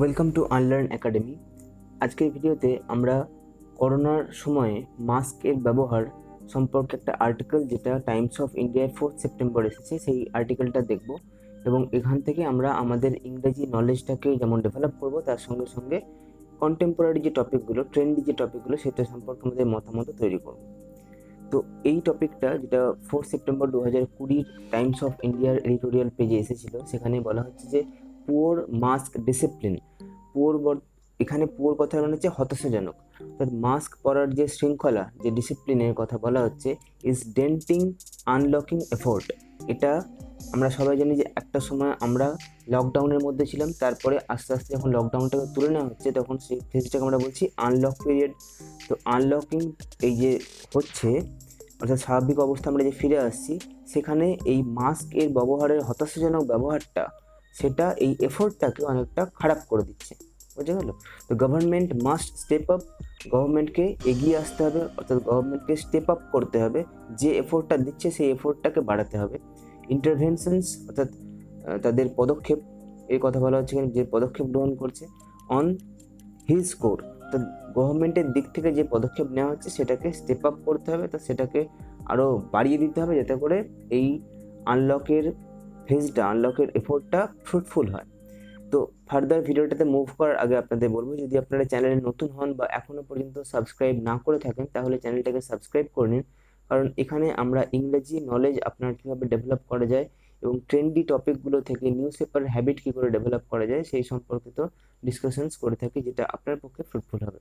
Welcome to unlearn academy. আজকের ভিডিওতে আমরা করোনার সময়ে মাস্কের ব্যবহার সম্পর্কে একটা আর্টিকেল, যেটা টাইমস অফ ইন্ডিয়ায় 4 সেপ্টেম্বর এসেছে, সেই আর্টিকেলটা দেখব এবং এখান থেকে আমরা আমাদের ইংরেজি নলেজটাকে যেমন ডেভেলপ করব, তার সঙ্গে সঙ্গে কন্টেম্পোরারি যে টপিকগুলো, ট্রেন্ডি যে টপিকগুলো, সেটা সম্পর্কে আমাদের মতামত তৈরি করব। তো এই টপিকটা, যেটা 4 সেপ্টেম্বর 2020 টাইমস অফ ইন্ডিয়ার এডিটোরিয়াল পেজে এসেছিল, সেখানে বলা হচ্ছে যে পুয়ার মাস্ক ডিসিপ্লিন। পুয়ার, এখানে পুয়ার কথা মানে হচ্ছে হতাশাজনক, অর্থাৎ মাস্ক পরার যে শৃঙ্খলা, যে ডিসিপ্লিনের কথা বলা হচ্ছে, ইজ ডেন্টিং আনলকিং এফোর্ট। এটা আমরা সবাই জানি যে একটা সময় আমরা লকডাউনের মধ্যে ছিলাম, তারপরে আস্তে আস্তে যখন লকডাউনটাকে তুলে নেওয়া হচ্ছে, তখন সেই ফেজটাকে আমরা বলছি আনলক পিরিয়ড। তো আনলকিং এই যে হচ্ছে, অর্থাৎ স্বাভাবিক অবস্থা আমরা যে ফিরে আসছি, সেখানে এই মাস্কের ব্যবহারের হতাশাজনক ব্যবহারটা, সেটা এই এফোর্টটাকে অনেকটা খারাপ করে দিচ্ছে। বুঝে গেল? তো গভর্নমেন্ট মাস্ট স্টেপ আপ, গভর্নমেন্টকে এগিয়ে আসতে হবে, অর্থাৎ গভর্নমেন্টকে স্টেপ আপ করতে হবে, যে এফোর্টটা দিচ্ছে সেই এফোর্টটাকে বাড়াতে হবে। ইন্টারভেনশনস, অর্থাৎ তাদের পদক্ষেপ, এই কথা বলা হচ্ছে যে পদক্ষেপ গ্রহণ করছে অন হিজ স্কোর, তো গভর্নমেন্টের দিক থেকে যে পদক্ষেপ নেওয়া হচ্ছে সেটাকে স্টেপ আপ করতে হবে, তো সেটাকে আরও বাড়িয়ে দিতে হবে, যাতে করে এই আনলকের ফেজটা, আনলকের এফোর্টটা ফ্রুটফুল হয়। তো ফার্দার ভিডিওটাতে মুভ করার আগে আপনাদের বলবো, যদি আপনারা চ্যানেলে নতুন হন বা এখনও পর্যন্ত সাবস্ক্রাইব না করে থাকেন, তাহলে চ্যানেলটাকে সাবস্ক্রাইব করে নিন, কারণ এখানে আমরা ইংরেজি নলেজ আপনার কীভাবে ডেভেলপ করা যায় এবং ট্রেন্ডি টপিকগুলো থেকে নিউজ পেপার হ্যাবিট কী করে ডেভেলপ করা যায় সেই সম্পর্কিত ডিসকাশনস করে থাকি, যেটা আপনার পক্ষে ফ্রুটফুল হবে।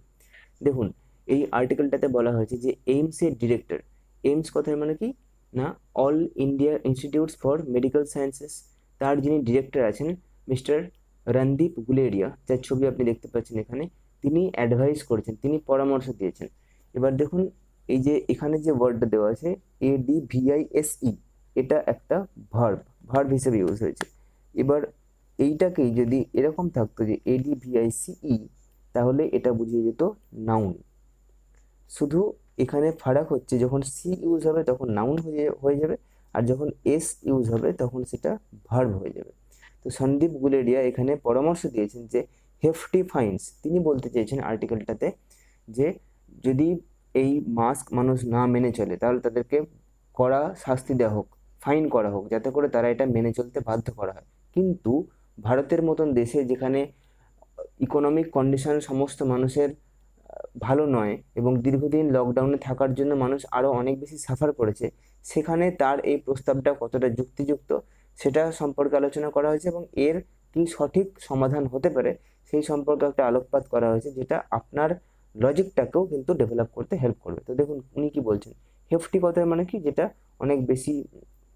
দেখুন, এই আর্টিকেলটাতে বলা হয়েছে যে এইমসের ডিরেক্টর, এইমস কথার মানে কি না, all India institutes for medical sciences, তার যিনি ডিরেক্টর আছেন মিস্টার রণদীপ গুলেরিয়া, যার ছবি আপনি দেখতে পাচ্ছেন এখানে, তিনি অ্যাডভাইস করেছেন, তিনি পরামর্শ দিয়েছেন। এবার দেখুন, এই যে এখানে যে ওয়ার্ডটা দেওয়া আছে ADVISE, এটা একটা ভার্ব হিসেবে ইউজ হয়েছে। এবার এইটাকেই যদি এরকম থাকতো যে ADVICE, তাহলে এটা বুঝিয়ে যেত নাউন। শুধু এখানে ফারাক হচ্ছে, যখন সি ইউজ হবে তখন নাউন হয়ে যাবে, আর যখন এস ইউজ হবে তখন সেটা ভার্ব হয়ে যাবে। তো সন্দীপ গুলেরিয়া এখানে পরামর্শ দিয়েছেন যে হেফটি ফাইন্স, তিনি বলতে চেয়েছেন আর্টিকেলটাতে যে যদি এই মাস্ক মানুষ না মেনে চলে, তাহলে তাদেরকে কড়া শাস্তি দেওয়া হোক, ফাইন করা হোক, যাতে করে তারা এটা মেনে চলতে বাধ্য করা হয়। কিন্তু ভারতের মতন দেশে, যেখানে ইকোনমিক কন্ডিশন সমস্ত মানুষের ভালো নয় এবং দীর্ঘদিন লকডাউনে থাকার জন্য মানুষ আরও অনেক বেশি সাফার করেছে, সেখানে তার এই প্রস্তাবটা কতটা যুক্তিযুক্ত সেটা সম্পর্কে আলোচনা করা হয়েছে এবং এর কি সঠিক সমাধান হতে পারে সেই সম্পর্কে একটা আলোকপাত করা হয়েছে, যেটা আপনার লজিকটাকেও কিন্তু ডেভেলপ করতে হেল্প করবে। তো দেখুন উনি কি বলছেন। হেফটি কথার মানে কি, যেটা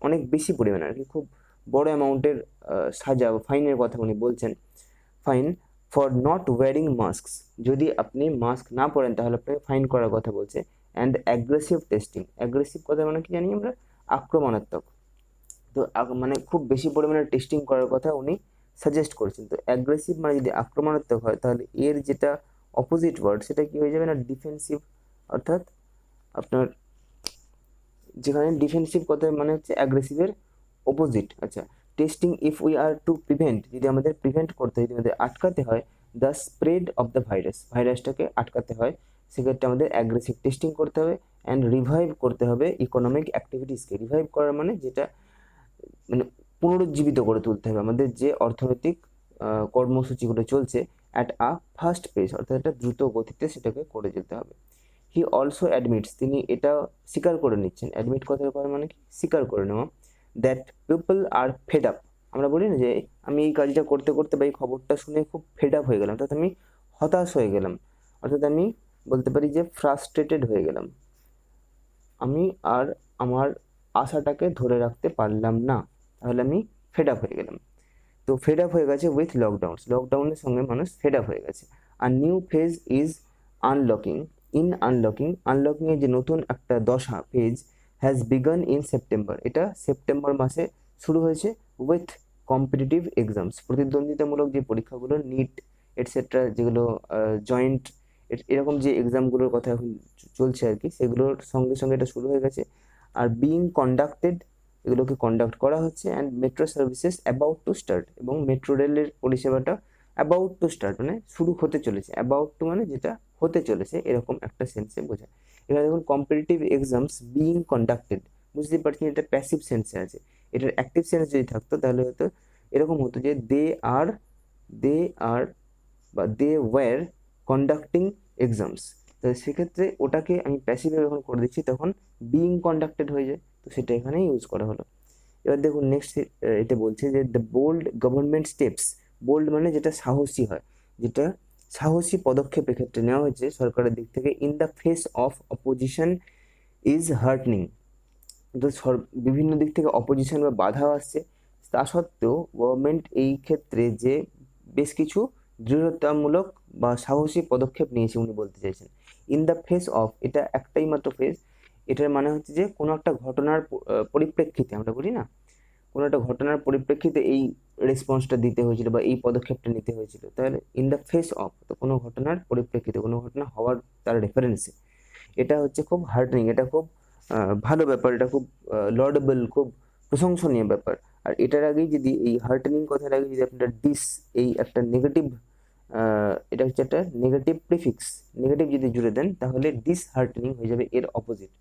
অনেক বেশি পরিমাণে আর কি, খুব বড় অ্যামাউন্টের সাজা, ফাইনের কথা উনি বলছেন। ফাইন ফর নট ওয়ারিং মাস্কস, যদি আপনি মাস্ক না পরেন তাহলে আপনাকে ফাইন করার কথা বলছে। অ্যান্ড অ্যাগ্রেসিভ টেস্টিং, অ্যাগ্রেসিভ কথা মানে কি জানি আমরা, আক্রমণাত্মক। তো মানে খুব বেশি পরিমাণে টেস্টিং করার কথা উনি সাজেস্ট করছেন। তো অ্যাগ্রেসিভ মানে যদি আক্রমণাত্মক হয়, তাহলে এর যেটা অপোজিট ওয়ার্ড সেটা কি হয়ে যাবে না, ডিফেন্সিভ। অর্থাৎ আপনার যেখানে ডিফেন্সিভ কথা মানে হচ্ছে অ্যাগ্রেসিভের অপোজিট। আচ্ছা, testing if we are to prevent, যদি আমাদের প্রিভেন্ট করতে হয়, যদি আমাদের আটকাতে হয় the spread of the virus, ভাইরাসটাকে আটকাতে হয়, সেক্ষেত্রে আমাদের অ্যাগ্রেসিভ টেস্টিং করতে হবে। অ্যান্ড রিভাইভ করতে হবে ইকোনমিক অ্যাক্টিভিটিসকে। রিভাইভ করার মানে যেটা মানে পুনরুজ্জীবিত করে তুলতে হবে আমাদের যে অর্থনৈতিক কর্মসূচিগুলো চলছে অ্যাট আ ফাস্ট পেস, অর্থাৎ একটা দ্রুত গতিতে সেটাকে করে যেতে হবে। হি অলসো অ্যাডমিটস, তিনি এটা স্বীকার করে নিচ্ছেন, অ্যাডমিট কথার মানে কি, স্বীকার করে নেওয়া, that people are fed up. আমরা বলি না যে আমি এই কাজটা করতে করতে বা এই খবরটা শুনে খুব ফেড আপ হয়ে গেলাম, অর্থাৎ আমি হতাশ হয়ে গেলাম, অর্থাৎ আমি বলতে পারি যে ফ্রাস্ট্রেটেড হয়ে গেলাম, আমি আর আমার আশাটাকে ধরে রাখতে পারলাম না, তাহলে আমি ফেড আপ হয়ে গেলাম। তো ফেড আপ হয়ে গেছে উইথ লকডাউন, লকডাউনের সঙ্গে মানুষ ফেড আপ হয়ে গেছে। আর নিউ ফেজ ইজ আনলকিং, আনলকিংয়ের যে নতুন একটা দশা, phase has began in September, এটা সেপ্টেম্বর মাসে শুরু হয়েছে। উইথ কম্পিটিটিভ এক্সামস, প্রতিদ্বন্দ্বিতামূলক যে পরীক্ষাগুলো, নিট এটসেট্রা, যেগুলো জয়েন্ট এরকম যে এক্সামগুলোর কথা এখন চলছে আর কি, সেগুলোর সঙ্গে সঙ্গে এটা শুরু হয়ে গেছে। আর বিইং কন্ডাক্টেড, এগুলোকে কন্ডাক্ট করা হচ্ছে। And metro services about to start, এবং মেট্রো রেলের পরিষেবাটা অ্যাবাউট টু স্টার্ট মানে শুরু হতে চলেছে, অ্যাবাউট টু মানে যেটা হতে চলেছে, এরকম একটা সেন্সে বোঝায়। এখানে দেখুন কম্পিটিটিভ এক্সামস বিইং কন্ডাক্টেড, বুঝতেই পারছেন এটা প্যাসিভ সেন্সে আছে। এটার অ্যাক্টিভ সেন্স যদি থাকতো তাহলে হয়তো এরকম হতো যে দে আর বা দে ওয়্যার কন্ডাক্টিং এক্সামস। তো সেক্ষেত্রে ওটাকে আমি প্যাসিভে যখন করে দিচ্ছি তখন বিইং কন্ডাক্টেড হয়ে যায়, তো সেটা এখানে ইউজ করা হলো। এবার দেখুন নেক্সট এতে বলছে যে the bold government steps, bold মানে যেটা সাহসী হয়, যেটা সাহসী পদক্ষেপ এক্ষেত্রে নেওয়া হয়েছে সরকারের দিক থেকে, in the face of opposition is heartening. তো বিভিন্ন দিক থেকে অপোজিশন বা বাধা আসছে, তা সত্ত্বেও গভর্নমেন্ট এই ক্ষেত্রে যে বেশ কিছু দৃঢ়তামূলক বা সাহসী পদক্ষেপ নিয়েছে উনি বলতে চাইছেন। ইন দ্য ফেস অফ, এটা একটাই মাত্র ফেস, এটার মানে হচ্ছে যে কোনো একটা ঘটনার পরিপ্রেক্ষিতে, আমরা বলি না কোনো একটা ঘটনার পরিপ্রেক্ষিতে এই রেসপন্সটা দিতে হয়েছিল বা এই পদক্ষেপটা নিতে হয়েছিল, তাহলে ইন দ্য ফেস অফ তো কোনো ঘটনার পরিপ্রেক্ষিতে, কোনো ঘটনা হওয়ার তার রেফারেন্সে, এটা হচ্ছে খুব হার্টনিং, এটা খুব ভালো ব্যাপার, এটা খুব লর্ডেবল, খুব প্রশংসনীয় ব্যাপার। আর এটার আগেই যদি এই হার্টনিং কথার আগে যদি আপনার ডিস, এই একটা নেগেটিভ, এটা হচ্ছে একটা নেগেটিভ প্রিফিক্স, নেগেটিভ যদি জুড়ে দেন তাহলে ডিসহার্টনিং হয়ে যাবে এর অপোজিট।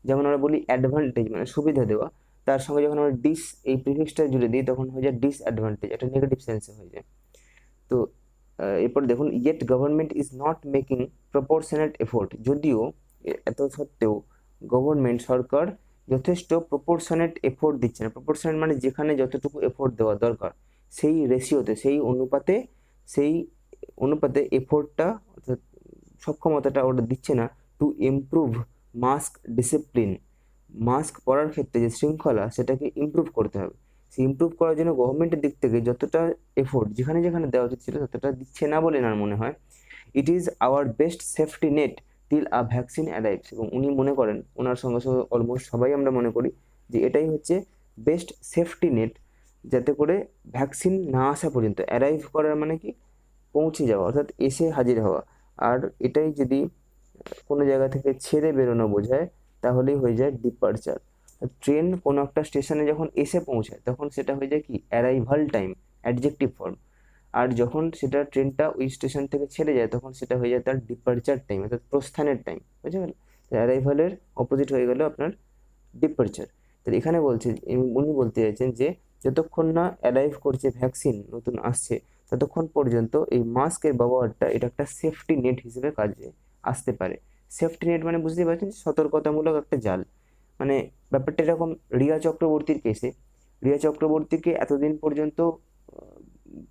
যেমন আমরা বলি অ্যাডভান্টেজ মানে সুবিধা দেওয়া, তার সঙ্গে যখন আমরা ডিস এই প্রিফিক্সটা জুড়ে দিই তখন হয়ে যায় ডিসঅ্যাডভান্টেজ, এটা নেগেটিভ সেন্সে হয়ে যায়। তো এরপর দেখুন yet government is not making proportionate effort, যদিও এত সত্ত্বেও গভর্নমেন্ট সরকার যথেষ্ট প্রপোর্শনেট এফোর্ট দিচ্ছে না। প্রপোর্শনেট মানে যেখানে যতটুকু এফোর্ট দেওয়া দরকার সেই রেশিওতে, সেই অনুপাতে এফোর্টটা অর্থাৎ সক্ষমতাটা ওটা দিচ্ছে না। To improve mask discipline, mask পরার ক্ষেত্রে যে শৃঙ্খলা সেটাকে ইমপ্রুভ করতে হবে, সেই ইমপ্রুভ করার জন্য গভর্নমেন্টের দিক থেকে যতটা এফোর্ট যেখানে যেখানে দেওয়া উচিত ছিল ততটা দিচ্ছে না বলে আমার মনে হয়। It is our best safety net till a vaccine arrives, এবং উনি মনে করেন, ওনার সঙ্গে সঙ্গে অলমোস্ট সবাই আমরা মনে করি যে এটাই হচ্ছে বেস্ট সেফটি নেট, যাতে করে ভ্যাকসিন না আসা পর্যন্ত, অ্যারাইভ করার মানে কি পৌঁছে যাওয়া অর্থাৎ এসে হাজির হওয়া, আর এটাই যদি কোনো জায়গা থেকে ছেড়ে বেরোনো বোঝায় তাহলেই হয়ে যায় ডিপারচার। ট্রেন কোনো একটা স্টেশনে যখন এসে পৌঁছায় তখন সেটা হয়ে যায় কি অ্যারাইভাল টাইম, অ্যাডজেক্টিভ ফর্ম, আর যখন সেটা ট্রেনটা ওই স্টেশন থেকে ছেড়ে যায় তখন সেটা হয়ে যায় তার ডিপারচার টাইম অর্থাৎ প্রস্থানের টাইম, বুঝে গেল? অ্যারাইভালের অপোজিট হয়ে গেল আপনার ডিপারচার। তো এখানে বলছে, উনি বলতে চাইছেন যে যতক্ষণ না অ্যারাইভ করছে ভ্যাকসিন নতুন আসছে ততক্ষণ পর্যন্ত এই মাস্কের ব্যবহারটা এটা একটা সেফটি নেট হিসেবে কাজে আসতে পারে। সেফটি নেট মানে বুঝতেই পারছেন সতর্কতামূলক একটা জাল। মানে ব্যাপারটা এরকম, রিয়া চক্রবর্তীর কেসে, রিয়া চক্রবর্তীকে এতদিন পর্যন্ত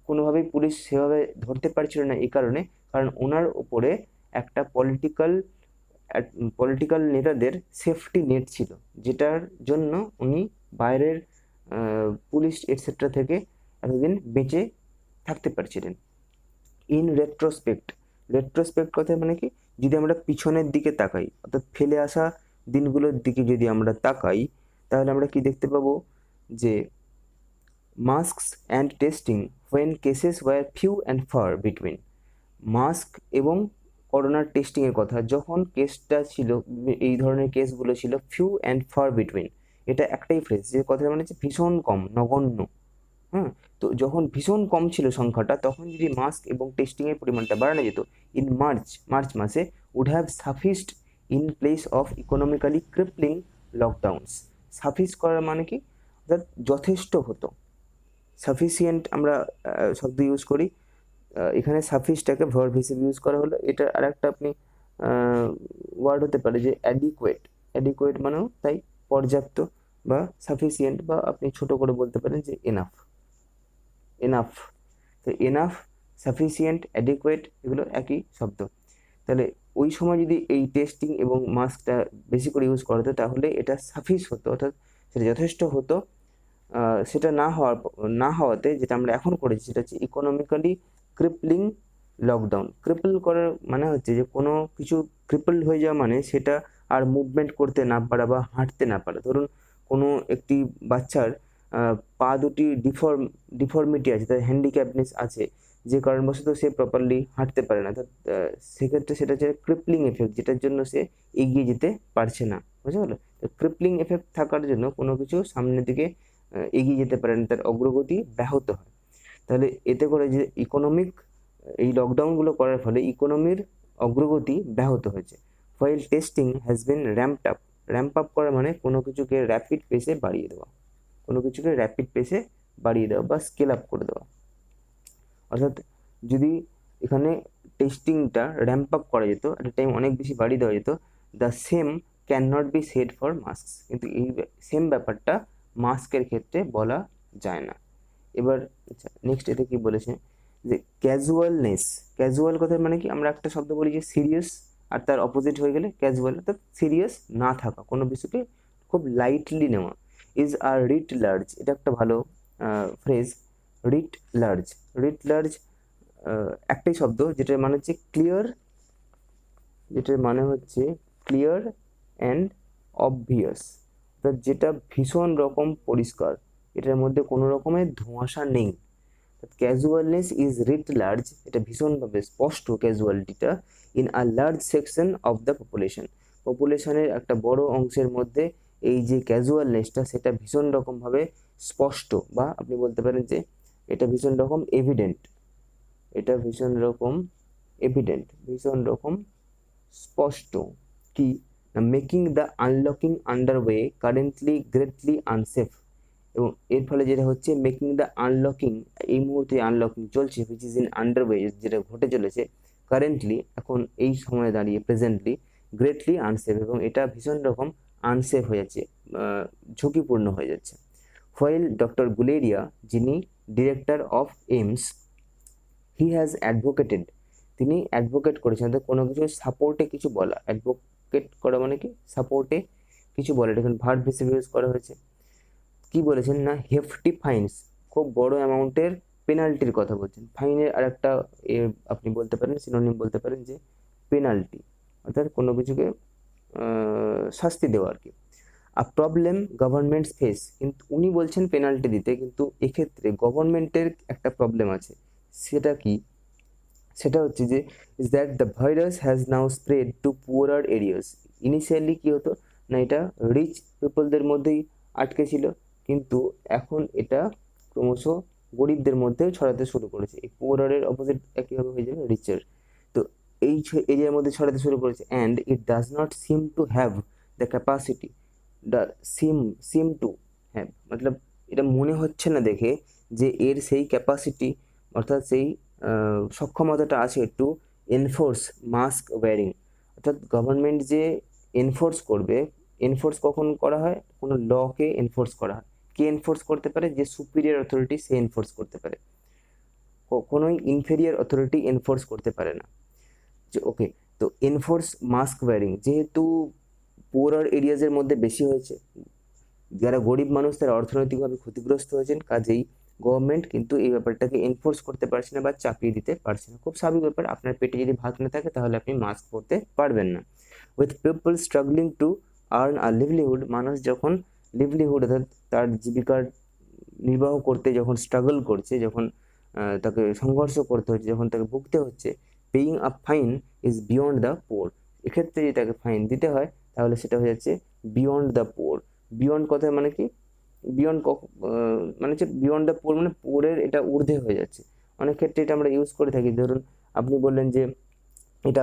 কোনোভাবেই পুলিশ সেভাবে ধরতে পারছিল না, এই কারণে কারণ ওনার ওপরে একটা পলিটিক্যাল নেতাদের সেফটি নেট ছিল, যেটার জন্য উনি বাইরের পুলিশ এটসেট্রা থেকে এতদিন বেঁচে থাকতে পারছিলেন। ইন রেট্রোস্পেক্ট কথা মানে কি, যদি আমরা পিছনের দিকে তাকাই অর্থাৎ ফেলে আসা দিনগুলোর দিকে যদি আমরা তাকাই তাহলে আমরা কি দেখতে পাবো যে masks and testing when cases were few and far between, mask এবং করোনার টেস্টিংয়ের কথা যখন কেসটা ছিল, এই ধরনের কেসগুলো ছিল ফিউ অ্যান্ড ফার বিটুইন, এটা একটাই ফ্রেজ, যে কথাটা মানে হচ্ছে ভীষণ কম, নগণ্য। হ্যাঁ, তো যখন ভীষণ কম ছিল সংখ্যাটা তখন যদি মাস্ক এবং টেস্টিংয়ের পরিমাণটা বাড়ানো যেত, ইন মার্চ মাসে would have sufficed in place of economically crippling lockdowns. Suffice করার মানে কি, অর্থাৎ যথেষ্ট হতো। সাফিসিয়েন্ট আমরা শব্দ ইউজ করি, এখানে সাফিসটাকে ভার্ব হিসেবে ইউজ করা হলো। এটা আর একটা আপনি ওয়ার্ড হতে পারে যে অ্যাডিকুয়েট মানেও তাই পর্যাপ্ত বা সাফিসিয়েন্ট, বা আপনি ছোট করে বলতে পারেন যে এনাফ। তো এনাফ, সাফিসিয়েন্ট, অ্যাডিকুয়েট এগুলো একই শব্দ। তাহলে ওই সময় যদি এই টেস্টিং এবং মাস্কটা বেশি করে ইউজ করা হতো তাহলে এটা সাফিস হতো, অর্থাৎ সেটা যথেষ্ট হতো। সেটা না হওয়াতে যেটা আমরা এখন করেছি সেটা হচ্ছে ইকোনমিক্যালি ক্রিপলিং লকডাউন। ক্রিপল করার মানে হচ্ছে যে কোনো কিছু ক্রিপল হয়ে যাওয়া মানে সেটা আর মুভমেন্ট করতে না পারা বা হাঁটতে না পারা। ধরুন কোনো একটি বাচ্চার পা দুটি ডিফর্মিটি আছে, তার হ্যান্ডিক্যাপনেস আছে, যে কারণবশত সে প্রপারলি হাঁটতে পারে না, অর্থাৎ সেক্ষেত্রে সেটা হচ্ছে ক্রিপলিং এফেক্ট, যেটার জন্য সে এগিয়ে যেতে পারছে না, বুঝতে পারলো? তো ক্রিপলিং এফেক্ট থাকার জন্য কোনো কিছু সামনের দিকে এগিয়ে যেতে পারে না, তার অগ্রগতি ব্যাহত হয়। তাহলে এতে করে যে ইকোনমিক এই লকডাউনগুলো করার ফলে ইকোনমির অগ্রগতি ব্যাহত হয়েছে। File testing has been ramp up করা মানে কোনো কিছুকে র্যাপিড পেসে বাড়িয়ে দেওয়া, কোনো কিছুকে র্যাপিড পেসে বাড়িয়ে দেওয়া বা স্কেল আপ করে দেওয়া। অর্থাৎ যদি এখানে টেস্টিংটা র্যাম্প আপ করা যেত, একটা টাইম অনেক বেশি বাড়িয়ে দেওয়া যেত, the same can not be shed for mask, কিন্তু এই সেম ব্যাপারটা মাস্কের ক্ষেত্রে বলা যায় না। এবার আচ্ছা নেক্সট এতে কি বলেছে যে ক্যাজুয়ালনেস, ক্যাজুয়াল কথা মানে কি, আমরা একটা শব্দ বলি যে সিরিয়াস, আর তার অপোজিট হয়ে গেলে ক্যাজুয়াল, অর্থাৎ সিরিয়াস না থাকা, কোনো কিছুকে খুব লাইটলি নেওয়া। ইজ আর রিট লার্জ, এটা একটা ভালো phrase, writ large. Writ large একটাই শব্দ যেটার মানে হচ্ছে ক্লিয়ার, যেটার মানে হচ্ছে ক্লিয়ার অ্যান্ড অবভিয়াস, অর্থাৎ যেটা ভীষণ রকম পরিষ্কার, এটার মধ্যে কোনো রকমের ধোঁয়াশা নেই। ক্যাজুয়ালনেস ইজ রিট লার্জ, এটা ভীষণভাবে স্পষ্ট ক্যাজুয়ালিটিটা, in a large section of the পপুলেশনের একটা বড় অংশের মধ্যে এই যে ক্যাজুয়ালনেসটা সেটা ভীষণ রকমভাবে স্পষ্ট, বা আপনি বলতে পারেন যে এটা ভীষণ রকম এভিডেন্ট, এটা ভীষণ রকম এভিডেন্ট, ভীষণ রকম স্পষ্ট। কি না, making the unlocking underway currently greatly unsafe, এবং এর ফলে যেটা হচ্ছে মেকিং দ্য আনলকিং, এই মুহূর্তে আনলকিং চলছে, হুইচ ইজ ইন আন্ডারওয়ে, যেটা ঘটে চলেছে কারেন্টলি, এখন এই সময়ে দাঁড়িয়ে প্রেজেন্টলি, গ্রেটলি আনসেফ, এবং এটা ভীষণ রকম আনসেফ হয়ে যাচ্ছে, ঝুঁকিপূর্ণ হয়ে যাচ্ছে। ফাইল ডক্টর গুলেরিয়া, যিনি director of AIIMS, he has advocated, তিনি অ্যাডভোকেট করেছেন, তো কোনো কিছু সাপোর্টে কিছু বলা, অ্যাডভোকেট করা মানে কি সাপোর্টে কিছু বলা, এটা এখন ভার্ব হিসেবে ইউজ করা হয়েছে। কি বলেছেন না, হেফটি ফাইন্স, খুব বড় অ্যামাউন্টের পেনাল্টির কথা বলছেন। ফাইনের আর একটা আপনি বলতে পারেন সিনোনিম বলতে পারেন যে পেনাল্টি, অর্থাৎ কোনো কিছুকে শাস্তি দেওয়া আর কি। আ প্রবলেম গভর্নমেন্টস ফেস, কিন্তু উনি বলছেন পেনাল্টি দিতে, কিন্তু এক্ষেত্রে গভর্নমেন্টের একটা প্রবলেম আছে, সেটা কি, সেটা হচ্ছে যে is that the virus has now spread to poorer areas. Initially কি হতো না, এটা রিচ পিপলদের মধ্যেই আটকে ছিল, কিন্তু এখন এটা ক্রমশ গরিবদের মধ্যেও ছড়াতে শুরু করেছে। এই পুয়ারারের অপোজিট একইভাবে হয়ে যাবে রিচের, তো এই এরিয়ার মধ্যে ছড়াতে শুরু করেছে। And it does not seem to have the capacity, seem to have মতলব এটা মনে হচ্ছে না দেখে যে এর সেই ক্যাপাসিটি, অর্থাৎ সেই সক্ষমতাটা আছে টু এনফোর্স মাস্ক ওয়্যারিং, অর্থাৎ গভর্নমেন্ট যে এনফোর্স করবে, এনফোর্স কখন করা হয়, কোনো লকে এনফোর্স করা হয়, কে এনফোর্স করতে পারে, যে সুপিরিয়র অথরিটি সে এনফোর্স করতে পারে, কখনোই ইনফেরিয়র অথরিটি এনফোর্স করতে পারে না। যে ওকে, তো এনফোর্স মাস্ক ওয়্যারিং যেহেতু পুয়ার এরিয়াজের মধ্যে বেশি হয়েছে, যারা গরিব মানুষ তারা অর্থনৈতিকভাবে ক্ষতিগ্রস্ত হয়েছেন, কাজেই গভর্নমেন্ট কিন্তু এই ব্যাপারটাকে এনফোর্স করতে পারছে না বা চাপিয়ে দিতে পারছে না। খুব স্বাভাবিক ব্যাপার, আপনার পেটে যদি ভাত না থাকে তাহলে আপনি মাস্ক পরতে পারবেন না। With people struggling to earn a livelihood, মানুষ যখন লিভলিহুড অর্থাৎ তার জীবিকার নির্বাহ করতে যখন স্ট্রাগল করছে, যখন তাকে সংঘর্ষ করতে হচ্ছে, যখন তাকে ভুগতে হচ্ছে, paying a fine is beyond the poor, এক্ষেত্রে যদি তাকে ফাইন দিতে হয় তাহলে সেটা হয়ে যাচ্ছে বিয়ন্ড দ্য পোর। বিয়ন্ড কথা মানে কি, বিয়ন্ড মানে হচ্ছে বিয়ন্ড দ্য পোর মানে পোরের এটা ঊর্ধ্বে হয়ে যাচ্ছে। অনেক ক্ষেত্রে এটা আমরা ইউজ করে থাকি, ধরুন আপনি বললেন যে এটা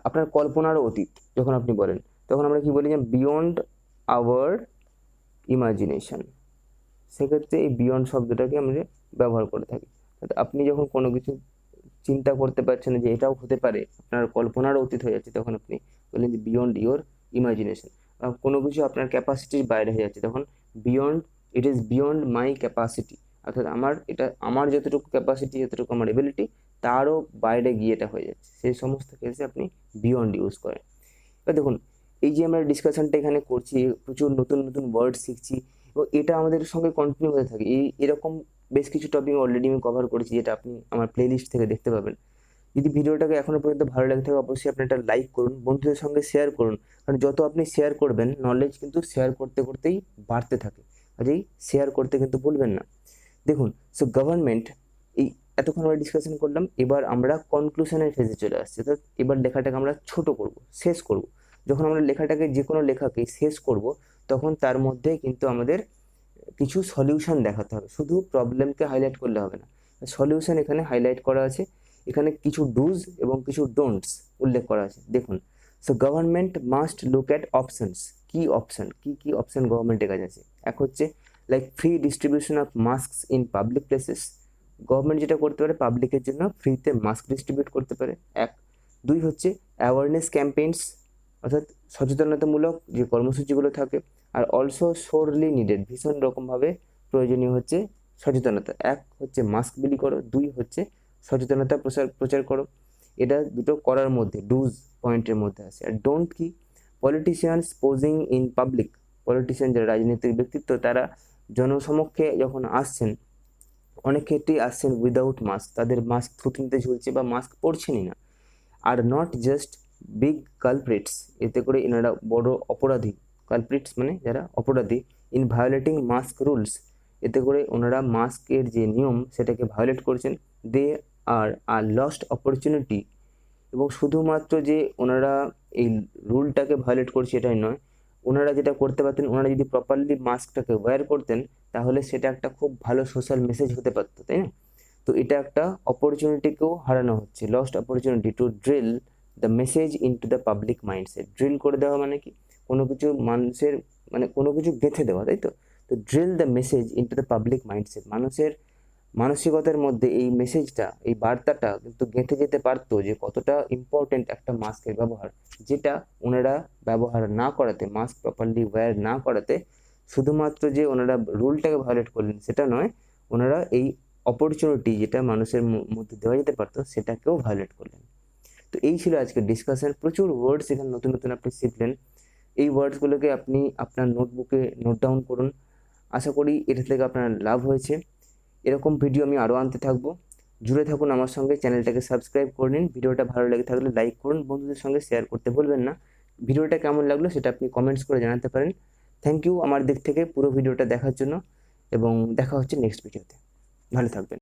আপনার কল্পনারও অতীত, যখন আপনি বলেন তখন আমরা কি বলি যে বিয়ন্ড আওয়ার ইমাজিনেশন, সেক্ষেত্রে এই বিয়ন্ড শব্দটাকে আমরা ব্যবহার করে থাকি। আপনি যখন কোনো কিছু চিন্তা করতে পারছেন যে এটাও হতে পারে, আপনার কল্পনার অতীত হয়ে যাচ্ছে, তখন আপনি বললেন যে বিয়ন্ড ইওর ইমাজিনেশন। কোনো কিছু আপনার ক্যাপাসিটির বাইরে হয়ে যাচ্ছে, তখন beyond, it is beyond my capacity, অর্থাৎ আমার যতটুকু ক্যাপাসিটি, যতটুকু আমার এবিলিটি, তারও বাইরে গিয়ে এটা হয়ে যাচ্ছে, সেই সমস্ত কেসে আপনি বিয়ন্ড ইউজ করেন। এবার দেখুন, এই যে আমরা ডিসকাশনটা এখানে করছি, প্রচুর নতুন নতুন ওয়ার্ড শিখছি, এবং এটা আমাদের সঙ্গে কন্টিনিউ হতে থাকে। এরকম বেশ কিছু টপিক অলরেডি আমি কভার করেছি, যেটা আপনি আমার প্লেলিস্ট থেকে দেখতে পাবেন। যদি ভিডিওটাকে এখনো পর্যন্ত ভালো লাগে থাকে অবশ্যই আপনি একটা লাইক করুন, বন্ধুদের সঙ্গে শেয়ার করুন, কারণ যত আপনি শেয়ার করবেন নলেজ কিন্তু শেয়ার করতে করতেই বাড়তে থাকে, কাজেই শেয়ার করতে কিন্তু ভুলবেন না। দেখুন, সো গভর্নমেন্ট, এই এতক্ষণ আমরা ডিসকাশন করলাম, এবার আমরা কনক্লুশনের ফেজে চলে আসছি, অর্থাৎ এবার লেখাটাকে আমরা ছোট করব, শেষ করব। যখন আমরা লেখাটাকে, যে কোনো লেখাকে শেষ করব, তখন তার মধ্যে কিন্তু আমাদের কিছু সলিউশন দেখাতে হবে, শুধু প্রবলেমকে হাইলাইট করলে হবে না, সলিউশন এখানে হাইলাইট করা আছে। এখানে কিছু ডুজ এবং কিছু ডোন্টস উল্লেখ করা আছে, দেখুন। So government must look at options. কি অপশন, কি অপশন গভর্নমেন্টের কাছে আছে? এক হচ্ছে like free distribution of masks in public places. Government যেটা করতে পারে পাবলিকের জন্য ফ্রিতে মাস্ক ডিস্ট্রিবিউট করতে পারে, এক। দুই হচ্ছে অ্যাওয়ারনেস ক্যাম্পেইনস, অর্থাৎ সচেতনতামূলক যে কর্মসূচিগুলো থাকে। আর অলসো সোরলি নিডেড, ভীষণ রকমভাবে প্রয়োজনীয় হচ্ছে সচেতনতা। এক হচ্ছে মাস্ক বিলি করো, দুই হচ্ছে সচেতনতা প্রচার করো। এটা দুটো করার মধ্যে ডুজ পয়েন্টের মধ্যে আছে। আর ডোন্ট কি? Politicians posing in public. Politician যারা রাজনৈতিক ব্যক্তিত্ব তারা জনসমক্ষে যখন আসছেন, অনেক ক্ষেত্রেই আসছেন উইদাউট মাস্ক, তাদের মাস্ক থুতনিতে ঝুলছে বা মাস্ক পরছেনই না। Are not just big culprits, এতে করে এনারা বড় অপরাধী। কালপ্রিটস মানে যারা অপরাধী। ইন ভায়োলেটিং মাস্ক রুলস, এতে করে ওনারা মাস্কের যে নিয়ম সেটাকে ভায়োলেট করছেন। দে আর লস্ট অপরচুনিটি। এবং শুধুমাত্র যে ওনারা এই রুলটাকে ভায়োলেট করছে এটাই নয়, ওনারা যেটা করতে পারতেন, ওনারা যদি প্রপারলি মাস্কটাকে ওয়্যার করতেন তাহলে সেটা একটা খুব ভালো সোশ্যাল মেসেজ হতে পারতো, তাই না? তো এটা একটা অপরচুনিটিকেও হারানো হচ্ছে, lost opportunity to drill the message into the public mindset. Drill করে দেওয়া মানে কি? কোনো কিছু মানুষের মানে কোনো কিছু গেঁথে দেওয়া, তাই তো? তো drill the message into the public mindset, মানুষের মানসিকতার মধ্যে এই মেসেজটা, এই বার্তাটা কিন্তু গেঁথে যেতে পারতো যে কতটা ইম্পর্টেন্ট একটা মাস্কের ব্যবহার, যেটা ওনারা ব্যবহার না করাতে, মাস্ক প্রপারলি ওয়্যার না করাতে, শুধুমাত্র যে ওনারা রুলটাকে ভায়োলেট করলেন সেটা নয়, ওনারা এই অপরচুনিটি যেটা মানুষের মধ্যে দেওয়া যেতে পারতো সেটাকেও ভায়োলেট করলেন। তো এই ছিল আজকের ডিসকাশন। প্রচুর ওয়ার্ডস এখানে নতুন নতুন আপনি শিখলেন। এই ওয়ার্ডসগুলোকে আপনি আপনার নোটবুকে নোট ডাউন করুন। আশা করি এটা থেকে আপনার লাভ হয়েছে। এরকম ভিডিও আমি আরও আনতে থাকবো। জুড়ে থাকুন আমার সঙ্গে, চ্যানেলটাকে সাবস্ক্রাইব করে নিন। ভিডিওটা ভালো লেগে থাকলে লাইক করুন, বন্ধুদের সঙ্গে শেয়ার করতে ভুলবেন না। ভিডিওটা কেমন লাগলো সেটা আপনি কমেন্টস করে জানাতে পারেন। থ্যাংক ইউ আমার দিক থেকে পুরো ভিডিওটা দেখার জন্য, এবং দেখা হচ্ছে নেক্সট ভিডিওতে। ভালো থাকবেন।